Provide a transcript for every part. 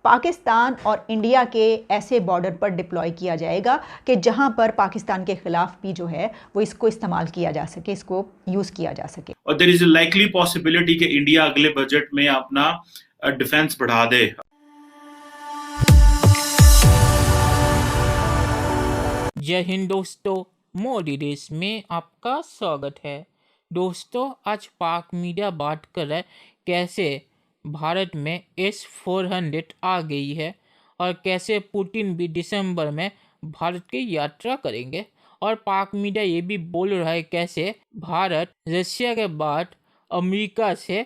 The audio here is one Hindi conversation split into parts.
पाकिस्तान और इंडिया के ऐसे बॉर्डर पर डिप्लॉय किया जाएगा कि जहां पर पाकिस्तान के खिलाफ भी जो है वो इसको इस्तेमाल किया जा सके, इसको यूज किया जा सके। और there is a likely possibility कि इंडिया अगले बजट में अपना डिफेंस बढ़ा दे। जय हिंद दोस्तों, मोदी देश में आपका स्वागत है। दोस्तों, आज पाक मीडिया बात कर रहा है कैसे भारत में S-400 आ गई है और कैसे पुतिन भी दिसंबर में भारत की यात्रा करेंगे। और पाक मीडिया ये भी बोल रहा है कैसे भारत रशिया के बाद अमेरिका से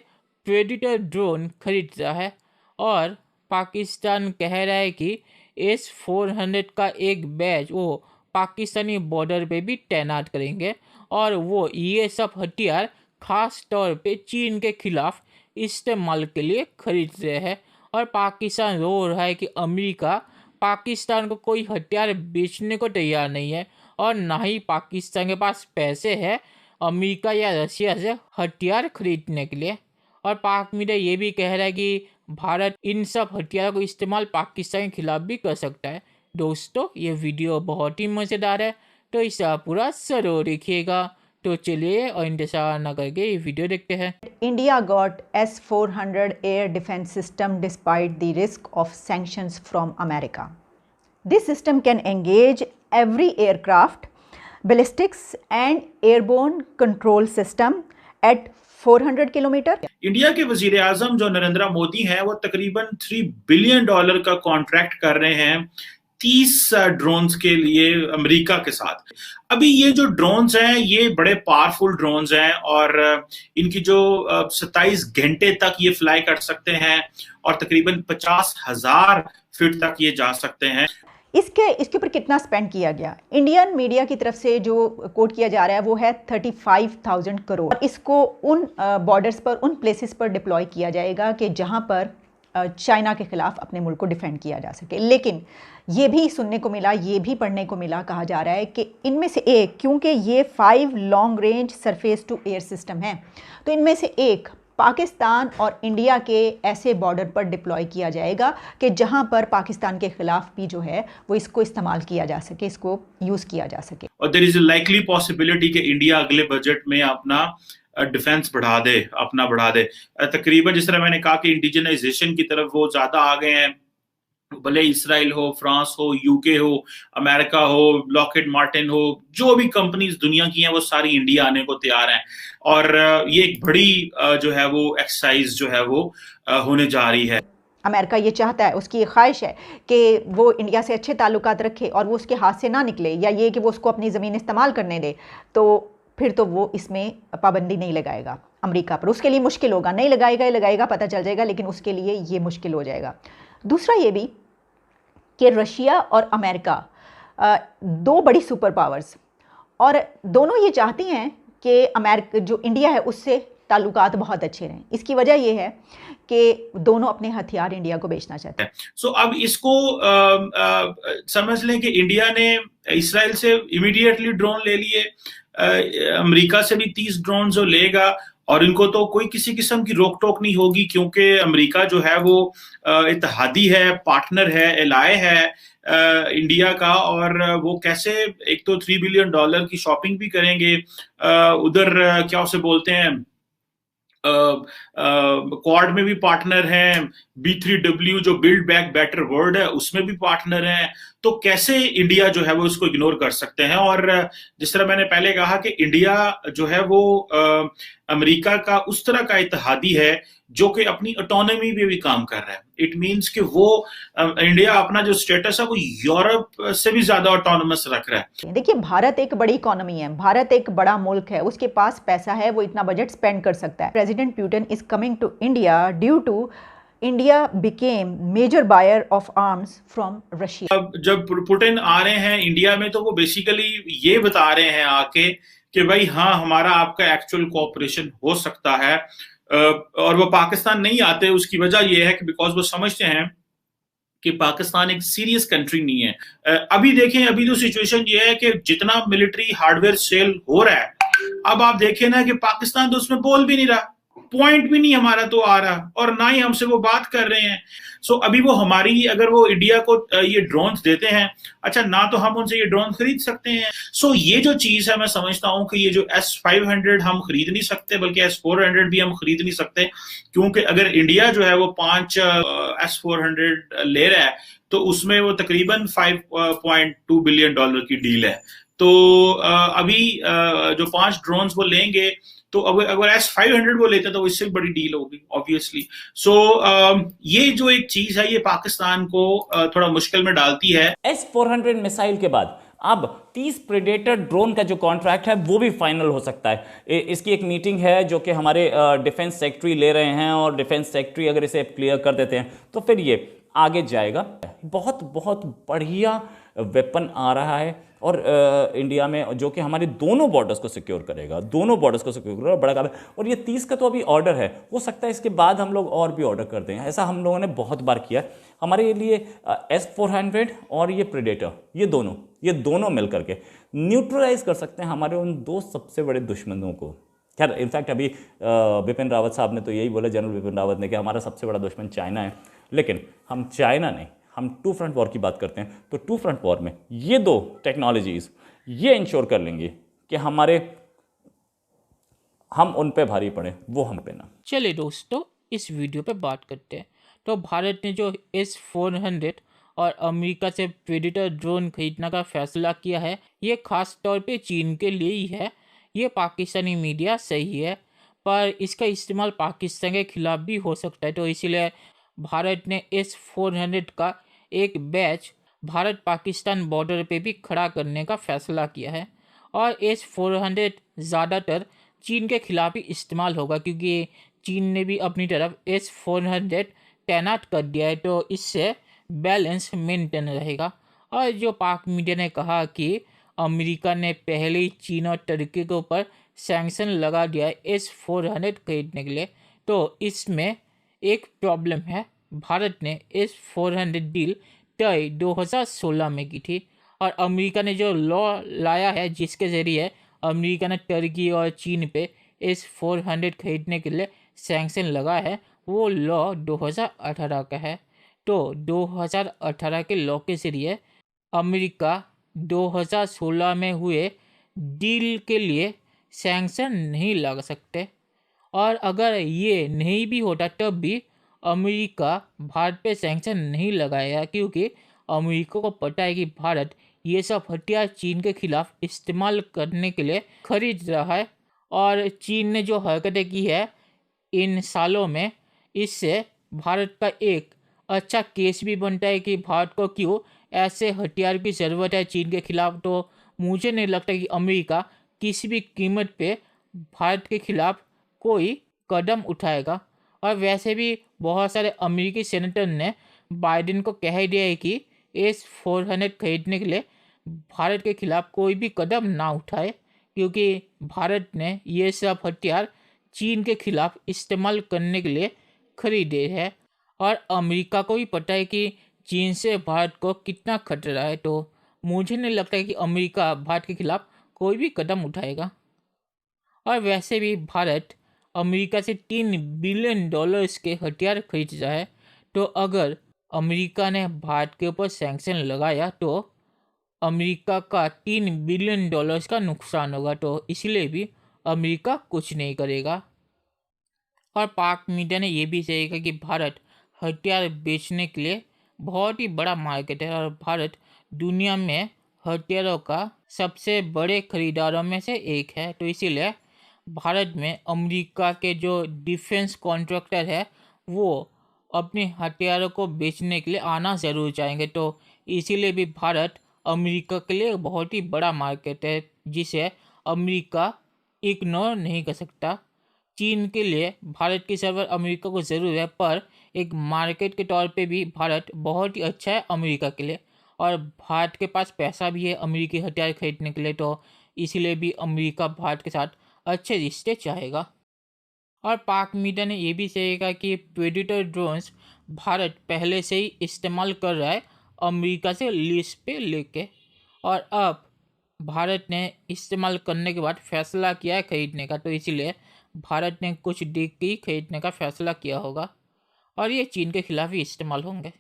प्रेडिटर ड्रोन खरीद रहा है और पाकिस्तान कह रहा है कि S-400 का एक बैच वो पाकिस्तानी बॉर्डर पे भी तैनात करेंगे और वो ये सब हथियार खास तौर पे चीन के खिलाफ इस्तेमाल के लिए खरीद रहे हैं। और पाकिस्तान रो रहा है कि अमेरिका पाकिस्तान को कोई हथियार बेचने को तैयार नहीं है और ना ही पाकिस्तान के पास पैसे हैं अमेरिका या रशिया से हथियार खरीदने के लिए। और पाक मीडिया ये भी कह रहा है कि भारत इन सब हथियारों को इस्तेमाल पाकिस्तान के खिलाफ भी कर सकता है। दोस्तों, ये वीडियो बहुत ही मज़ेदार है, तो इसे पूरा जरूर देखिएगा। तो चलिए और इंतजार न करके ये वीडियो देखते हैं। India got S-400 air defense system despite the risk of sanctions from America. This system can engage every aircraft, ballistics and airborne control system at 400 kilometre. India के वजीर आजम जो नरेंद्र मोदी हैं वो तकरीबन $3 बिलियन का कॉन्ट्रैक्ट कर रहे हैं 30 ड्रोन्स के लिए अमेरिका के साथ। अभी ये जो ड्रोन्स हैं ये बड़े पावरफुल ड्रोन्स हैं और इनकी जो 27 घंटे तक ये फ्लाई कर सकते हैं और तकरीबन 50,000 फीट तक ये जा सकते हैं। इसके ऊपर कितना स्पेंड किया गया? इंडियन मीडिया की तरफ से जो कोट किया जा रहा है वो है 35,000 करोड़। इसको उन बॉर्डर्स पर, उन प्लेसेस पर डिप्लॉय किया जाएगा कि जहां पर चाइना के खिलाफ अपने मुल्क को डिफेंड किया जा सके। लेकिन ये भी सुनने को मिला, ये भी पढ़ने को मिला, कहा जा रहा है कि इनमें से एक, क्योंकि ये 5 long range surface to air system है, तो इनमें से एक पाकिस्तान और इंडिया के ऐसे बॉर्डर पर डिप्लॉय किया जाएगा कि जहां पर पाकिस्तान के खिलाफ भी जो है वो इसको इस्तेमाल किया जा सके, इसको यूज किया जा सके। और there is a likely possibility कि इंडिया अगले बजट में अपना डिफेंस बढ़ा दे। तकरीबन जिस तरह मैंने कहा कि इंडिजनाइजेशन की तरफ वो ज्यादा आ गए हैं, भले इसराइल हो, फ्रांस हो, यूके हो, अमेरिका हो, लॉकहीड मार्टिन हो, जो भी कंपनीज दुनिया की हैं वो सारी इंडिया आने को तैयार हैं। और ये एक बड़ी जो है वो एक्सरसाइज जो है वो होने जा रही है। अमेरिका ये चाहता है, उसकी ख्वाहिश है कि वो इंडिया से अच्छे ताल्लुकात रखे और वो उसके हाथ से ना निकले, या ये कि वो उसको अपनी ज़मीन इस्तेमाल करने दे, तो फिर तो वो इसमें पाबंदी नहीं लगाएगा अमेरिका पर। उसके लिए मुश्किल होगा, नहीं लगाएगा पता चल जाएगा, लेकिन उसके लिए ये मुश्किल हो जाएगा। दूसरा ये भी कि रशिया और अमेरिका दो बड़ी सुपर पावर्स, और दोनों ये चाहती हैं कि अमेरिका जो इंडिया है उससे ताल्लुकात बहुत अच्छे रहें। इसकी वजह यह है कि दोनों अपने हथियार इंडिया को बेचना चाहते हैं। सो अब इसको समझ लें कि इंडिया ने इसराइल से इमीडिएटली ड्रोन ले लिए, अमेरिका से भी 30 ड्रोन जो लेगा, और इनको तो कोई किसी किस्म की रोक टोक नहीं होगी क्योंकि अमेरिका जो है वो इत्तेहादी है, पार्टनर है, एलाय है इंडिया का। और वो कैसे एक तो $3 बिलियन की शॉपिंग भी करेंगे, उधर क्या उसे बोलते हैं, क्वाड में भी पार्टनर हैं, B3W जो बिल्ड बैक बेटर वर्ल्ड है उसमें भी पार्टनर हैं। तो कैसे इंडिया जो है वो इसको इग्नोर कर सकते हैं? और जिस तरह मैंने पहले कहा कि इंडिया जो है वो अमेरिका का उस तरह का इत्तेहादी है जो कि अपनी ऑटोनॉमी पे भी काम कर रहा है। इट मींस कि वो इंडिया अपना जो स्टेटस है वो यूरोप से भी ज्यादा ऑटोनोमस रख रहा है। देखिए, भारत एक बड़ी इकोनॉमी है, भारत एक बड़ा मुल्क है, उसके पास पैसा है, वो इतना बजट स्पेंड कर सकता है। President Putin is coming to India due to India became major buyer of arms from Russia. अब जब पुतिन आ रहे हैं इंडिया में तो वो बेसिकली ये बता रहे हैं आके कि भाई हाँ, हमारा आपका एक्चुअल कोऑपरेशन हो सकता है। और वो पाकिस्तान नहीं आते, उसकी वजह यह है कि बिकॉज वो समझते हैं कि पाकिस्तान एक सीरियस कंट्री नहीं है। अभी देखें, अभी जो सिचुएशन ये है कि जितना मिलिट्री हार्डवेयर सेल हो रहा है, अब आप देखें ना कि पाकिस्तान तो उसमें बोल भी नहीं रहा। पॉइंट भी नहीं हमारा तो आ रहा, और ना ही हमसे वो बात कर रहे हैं। सो अभी वो हमारी, अगर वो इंडिया को ये ड्रोन्स देते हैं, अच्छा, ना तो हम उनसे ये ड्रोन खरीद सकते हैं। सो ये जो चीज है, मैं समझता हूं कि ये जो S500 हम खरीद नहीं सकते, बल्कि S400 भी हम खरीद नहीं सकते, क्योंकि अगर इंडिया जो है वो 5 S400 ले रहा है, तो उसमें वो तकरीबन $5.2 बिलियन की डील है। तो अभी जो 5 ड्रोन्स वो लेंगे, तो अगर S500 वो लेते तो इससे बड़ी डील होगी ऑब्वियसली। सो ये जो एक चीज है, ये पाकिस्तान को थोड़ा मुश्किल में डालती है। S400 मिसाइल के बाद अब 30 प्रेडेटर ड्रोन का जो कॉन्ट्रैक्ट है वो भी फाइनल हो सकता है। इसकी एक मीटिंग है जो कि हमारे डिफेंस सेक्रेटरी ले रहे हैं, और डिफेंस सेक्रेटरी अगर इसे क्लियर कर देते हैं तो फिर ये आगे जाएगा। बहुत बहुत बढ़िया वेपन आ रहा है, और इंडिया में जो कि हमारे दोनों बॉर्डर्स को सिक्योर करेगा, दोनों बॉर्डर्स को सिक्योर करेगा, बड़ा काम है। और ये 30 का तो अभी ऑर्डर है, हो सकता है इसके बाद हम लोग और भी ऑर्डर कर दें। ऐसा हम लोगों ने बहुत बार किया है। हमारे लिए S400 और ये प्रेडेटर, ये दोनों मिल करके न्यूट्रलाइज कर सकते हैं हमारे उन 2 सबसे बड़े दुश्मनों को। खैर, इनफैक्ट अभी बिपिन रावत साहब ने तो यही बोला, जनरल बिपिन रावत ने, कि हमारा सबसे बड़ा दुश्मन चाइना है। लेकिन हम चाइना नहीं, हम 2 फ्रंट वॉर की बात करते हैं। तो 2 फ्रंट वॉर में ये 2 टेक्नोलॉजीज ये इंश्योर कर लेंगे कि हम उन पे भारी पड़े, वो हम पे ना। चलिए दोस्तों, इस वीडियो पे बात करते हैं। तो भारत ने जो S400 और अमेरिका से प्रेडेटर ड्रोन खरीदने का फैसला किया है, ये खास तौर पे चीन के लिए ही है। ये पाकिस्तानी मीडिया सही है, पर इसका इस्तेमाल पाकिस्तान के खिलाफ भी हो सकता है। तो इसीलिए भारत ने S400 का एक बैच भारत पाकिस्तान बॉर्डर पे भी खड़ा करने का फैसला किया है। और S400 ज़्यादातर चीन के खिलाफ ही इस्तेमाल होगा, क्योंकि चीन ने भी अपनी तरफ S400 तैनात कर दिया है। तो इससे बैलेंस मेंटेन रहेगा। और जो पाक मीडिया ने कहा कि अमेरिका ने पहले ही चीन और तुर्की के ऊपर सैंक्शन लगा दिया है S400 खरीदने के लिए, तो इसमें एक प्रॉब्लम है। भारत ने S400 डील तय 2016 में की थी, और अमेरिका ने जो लॉ लाया है जिसके ज़रिए अमेरिका ने तुर्की और चीन पे S400 खरीदने के लिए सैंक्शन लगा है, वो लॉ 2018 का है। तो 2018 के लॉ के ज़रिए अमेरिका 2016 में हुए डील के लिए सैंक्शन नहीं लगा सकते। और अगर ये नहीं भी होता तब भी अमेरिका भारत पे सैंक्शन नहीं लगाएगा, क्योंकि अमेरिका को पता है कि भारत ये सब हथियार चीन के खिलाफ इस्तेमाल करने के लिए खरीद रहा है। और चीन ने जो हरकतें की है इन सालों में, इससे भारत का एक अच्छा केस भी बनता है कि भारत को क्यों ऐसे हथियार की ज़रूरत है चीन के खिलाफ। तो मुझे नहीं लगता कि अमेरिका किसी भी कीमत पे भारत के खिलाफ कोई कदम उठाएगा। और वैसे भी बहुत सारे अमेरिकी सेनेटर ने बाइडेन को कह दिया है कि S400 खरीदने के लिए भारत के खिलाफ कोई भी कदम ना उठाए, क्योंकि भारत ने ये सब हथियार चीन के खिलाफ इस्तेमाल करने के लिए खरीदे हैं। और अमेरिका को भी पता है कि चीन से भारत को कितना खतरा है। तो मुझे नहीं लगता है कि अमेरिका भारत के खिलाफ कोई भी कदम उठाएगा। और वैसे भी भारत अमेरिका से $3 बिलियन के हथियार खरीद रहा है। तो अगर अमेरिका ने भारत के ऊपर सैंक्शन लगाया तो अमेरिका का $3 बिलियन का नुकसान होगा। तो इसलिए भी अमेरिका कुछ नहीं करेगा। और पाक मीडिया ने यह भी कहा कि भारत हथियार बेचने के लिए बहुत ही बड़ा मार्केट है, और भारत दुनिया में हथियारों का सबसे बड़े खरीदारों में से एक है। तो इसीलिए भारत में अमेरिका के जो डिफेंस कॉन्ट्रैक्टर है वो अपने हथियारों को बेचने के लिए आना ज़रूर चाहेंगे। तो इसीलिए भी भारत अमेरिका के लिए बहुत ही बड़ा मार्केट है, जिसे अमेरिका इग्नोर नहीं कर सकता। चीन के लिए भारत की सर्वर अमेरिका को ज़रूर है, पर एक मार्केट के तौर पे भी भारत बहुत ही अच्छा है अमेरिका के लिए। और भारत के पास पैसा भी है अमेरिकी हथियार खरीदने के लिए, तो इसीलिए भी अमेरिका भारत के साथ अच्छे रिश्ते चाहेगा। और पाक मीडिया ने यह भी कहेगा कि प्रेडेटर ड्रोन्स भारत पहले से ही इस्तेमाल कर रहा है अमेरिका से लीज पे लेके, और अब भारत ने इस्तेमाल करने के बाद फैसला किया है खरीदने का। तो इसीलिए भारत ने कुछ डिग्री खरीदने का फैसला किया होगा और ये चीन के खिलाफ ही इस्तेमाल होंगे।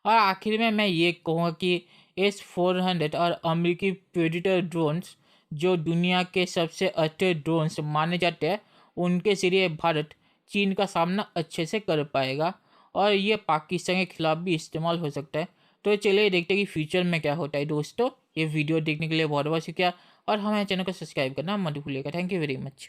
और आखिर में मैं ये कहूँगा कि S-400 और अमेरिकी प्रेडेटर ड्रोन्स जो दुनिया के सबसे अच्छे ड्रोन्स माने जाते हैं, उनके ज़रिए भारत चीन का सामना अच्छे से कर पाएगा और ये पाकिस्तान के खिलाफ भी इस्तेमाल हो सकता है। तो चलिए देखते हैं कि फ्यूचर में क्या होता है। दोस्तों, ये वीडियो देखने के लिए बहुत बहुत शुक्रिया और हमारे चैनल को सब्सक्राइब करना मत भूलिएगा। Thank you very much.